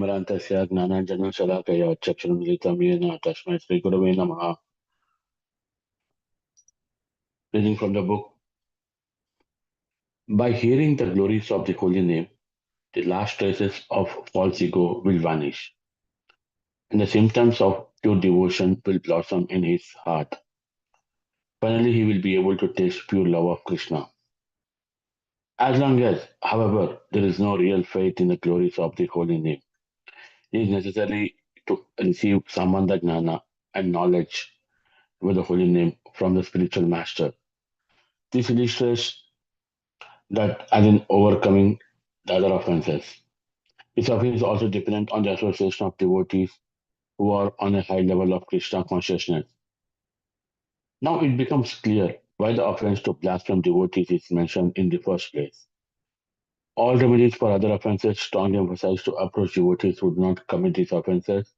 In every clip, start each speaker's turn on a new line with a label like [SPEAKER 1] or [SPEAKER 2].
[SPEAKER 1] तिमिरान्तस्य ज्ञानाञ्जनशलाकया चक्षुरुन्मिलितं येन तस्मै श्रीगुरवे नमः. Reading from the book. By hearing the glories of the holy name, the last traces of false ego will vanish, and the symptoms of pure devotion will blossom in his heart. Finally, he will be able to taste pure love of Krishna. As long as, however, there is no real faith in the glories of the holy name, it is necessary to receive samanda gnana and knowledge with the holy name from the spiritual master. This illustrates that as in overcoming the other offenses. Its office is also dependent on the association of devotees who are on a high level of Krishna consciousness. Now it becomes clear why the offense to blaspheme devotees is mentioned in the first place. All remedies for other offenses strongly emphasize to approach devotees who do not commit these offenses,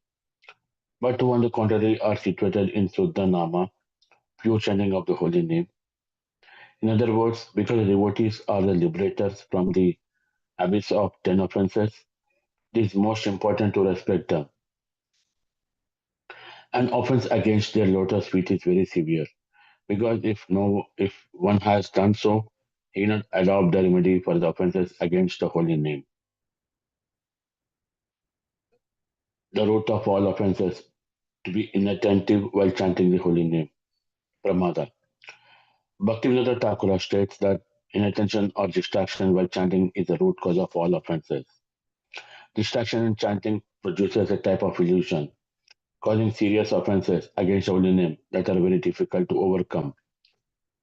[SPEAKER 1] but who on the contrary are situated in Suddha Nama, pure chanting of the holy name. In other words, because the devotees are the liberators from the abyss of 10 offenses, it is most important to respect them. An offense against their lotus feet is very severe because if one has done so, he cannot adopt the remedy for the offenses against the holy name. The root of all offenses to be inattentive while chanting the holy name. Pramada. Bhaktivinoda Thakur states that inattention or distraction while chanting is the root cause of all offenses. Distraction in chanting produces a type of illusion, causing serious offenses against the holy name that are very difficult to overcome.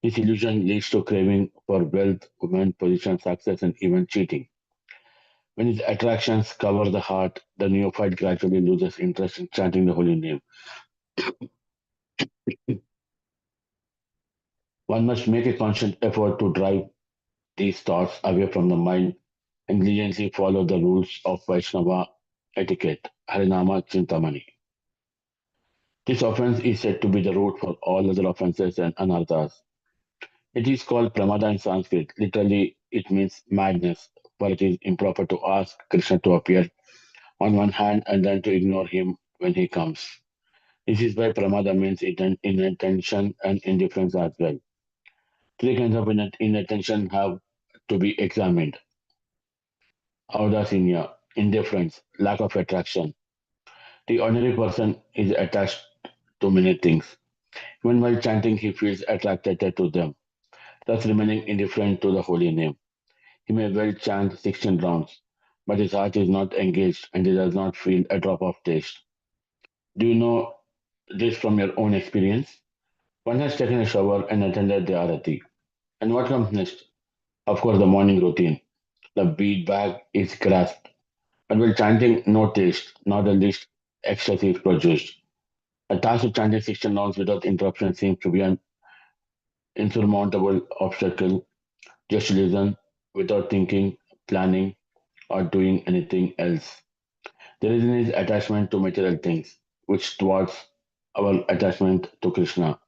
[SPEAKER 1] This illusion leads to craving for wealth, women, position, success, and even cheating. When these attractions cover the heart, the neophyte gradually loses interest in chanting the holy name. One must make a conscious effort to drive these thoughts away from the mind and diligently follow the rules of Vaishnava etiquette, Harinama Chintamani. This offense is said to be the root for all other offenses and anarthas. It is called pramada in Sanskrit. Literally, it means madness, for it is improper to ask Krishna to appear on one hand and then to ignore him when he comes. This is why pramada means inattention and indifference as well. Three kinds of inattention have to be examined. Audacina, indifference, lack of attraction. The ordinary person is attached to many things. Even while chanting, he feels attracted to them, thus remaining indifferent to the holy name. He may well chant 16 rounds, but his heart is not engaged and he does not feel a drop of taste. Do you know this from your own experience? One has taken a shower and attended the arati. And what comes next? Of course, the morning routine. The bead bag is grasped. But while chanting, no taste, not the least ecstasy is produced. The task of chanting 16 rounds without interruption seems to be an insurmountable obstacle. Just listen without thinking, planning, or doing anything else. The reason is attachment to material things, which thwarts our attachment to Krishna.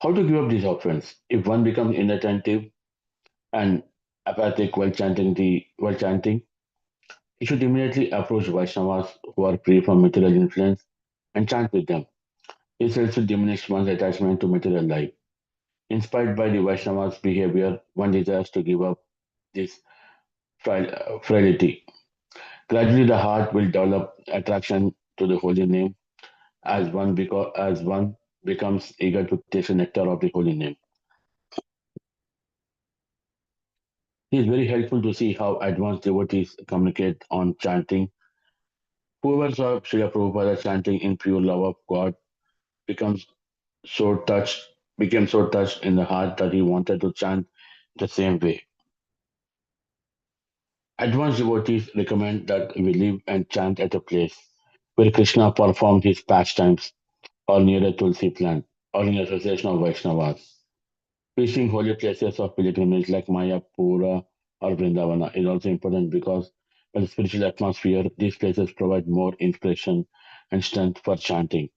[SPEAKER 1] How to give up this offense? If one becomes inattentive and apathic while chanting, he should immediately approach Vaishnavas who are free from material influence and chant with them. This helps to diminish one's attachment to material life. Inspired by the Vaishnavas' behavior, one desires to give up this frailty. Gradually, the heart will develop attraction to the holy name as one becomes eager to taste the nectar of the holy name. It is very helpful to see how advanced devotees communicate on chanting. Whoever saw Srila Prabhupada chanting in pure love of God becomes so touched, became so touched in the heart that he wanted to chant the same way. Advanced devotees recommend that we live and chant at a place where Krishna performed his pastimes or near a Tulsi plant or in association of Vaishnavas. Visiting holy places of pilgrimage like Mayapura or Vrindavana is also important because by the spiritual atmosphere, these places provide more inspiration and strength for chanting.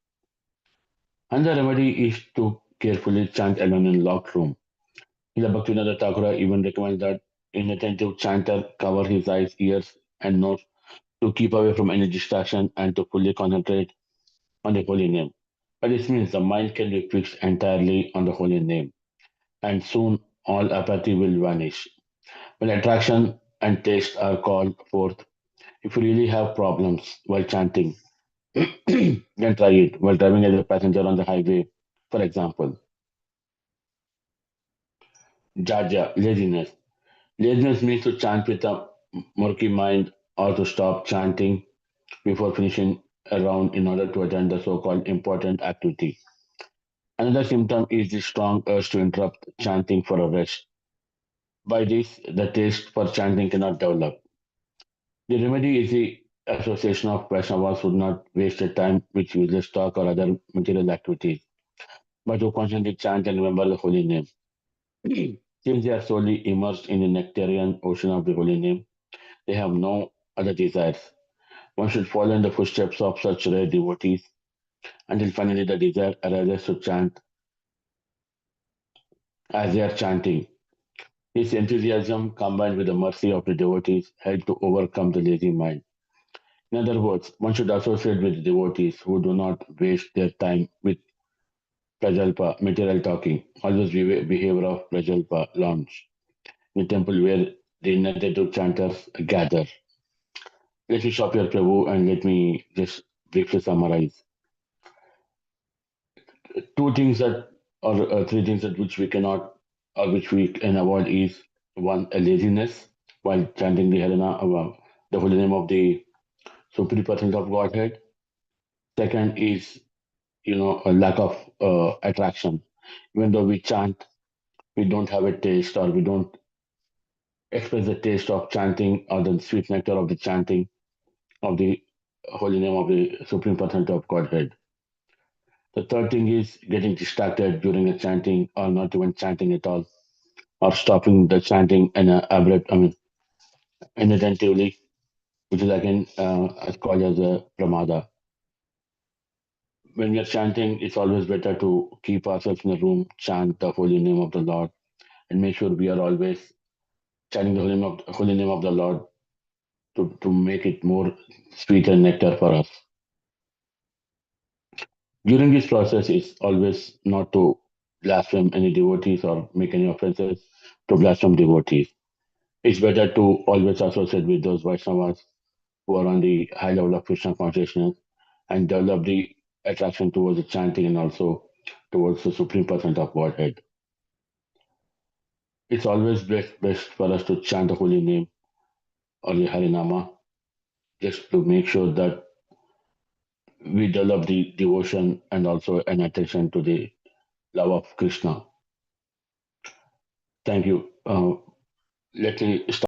[SPEAKER 1] And the remedy is to carefully chant alone in locked room. The Bhaktivinoda Thakur even recommends that inattentive chanter cover his eyes, ears, and nose to keep away from any distraction and to fully concentrate on the holy name. But this means the mind can be fixed entirely on the holy name, and soon all apathy will vanish. When attraction and taste are called forth, if you really have problems while chanting, then try it while driving as a passenger on the highway, for example. Jaja, laziness. Laziness means to chant with a murky mind or to stop chanting before finishing a round in order to attend the so-called important activity. Another symptom is the strong urge to interrupt chanting for a rest. By this, the taste for chanting cannot develop. The remedy is the association of Vaishnavas who do not waste their time with useless talk or other material activities, but who constantly chant and remember the holy name. Since they are solely immersed in the nectarian ocean of the holy name, they have no other desires. One should follow in the footsteps of such rare devotees until finally the desire arises to chant as they are chanting. His enthusiasm, combined with the mercy of the devotees, help to overcome the lazy mind. In other words, one should associate with devotees who do not waste their time with prajalpa, material talking, always behavior of prajalpa lounge, the temple where the inattentive chanters gather. Let me stop here, Prabhu, and let me just briefly summarize. Two things that, or three things that which we cannot, or which we can avoid is one, a laziness while chanting the Harana, the holy name of the Supreme Person of Godhead. Second is, a lack of attraction. Even though we chant, we don't have a taste or we don't express the taste of chanting or the sweet nectar of the chanting of the holy name of the Supreme Person of Godhead. The third thing is getting distracted during the chanting or not even chanting at all or stopping the chanting in a abrupt, inattentively, which is again called as a pramada. When we are chanting, it's always better to keep ourselves in a room, chant the holy name of the Lord, and make sure we are always chanting the holy name of the Lord to make it more sweet and nectar for us. During this process, it's always not to blaspheme any devotees or make any offenses to blaspheme devotees. It's better to always associate with those Vaishnavas who are on the high level of Krishna consciousness and develop the attraction towards the chanting and also towards the Supreme Person of Godhead. It's always best for us to chant the holy name or the Harinama just to make sure that we develop the devotion and also an attention to the love of Krishna. Thank you. Let me start.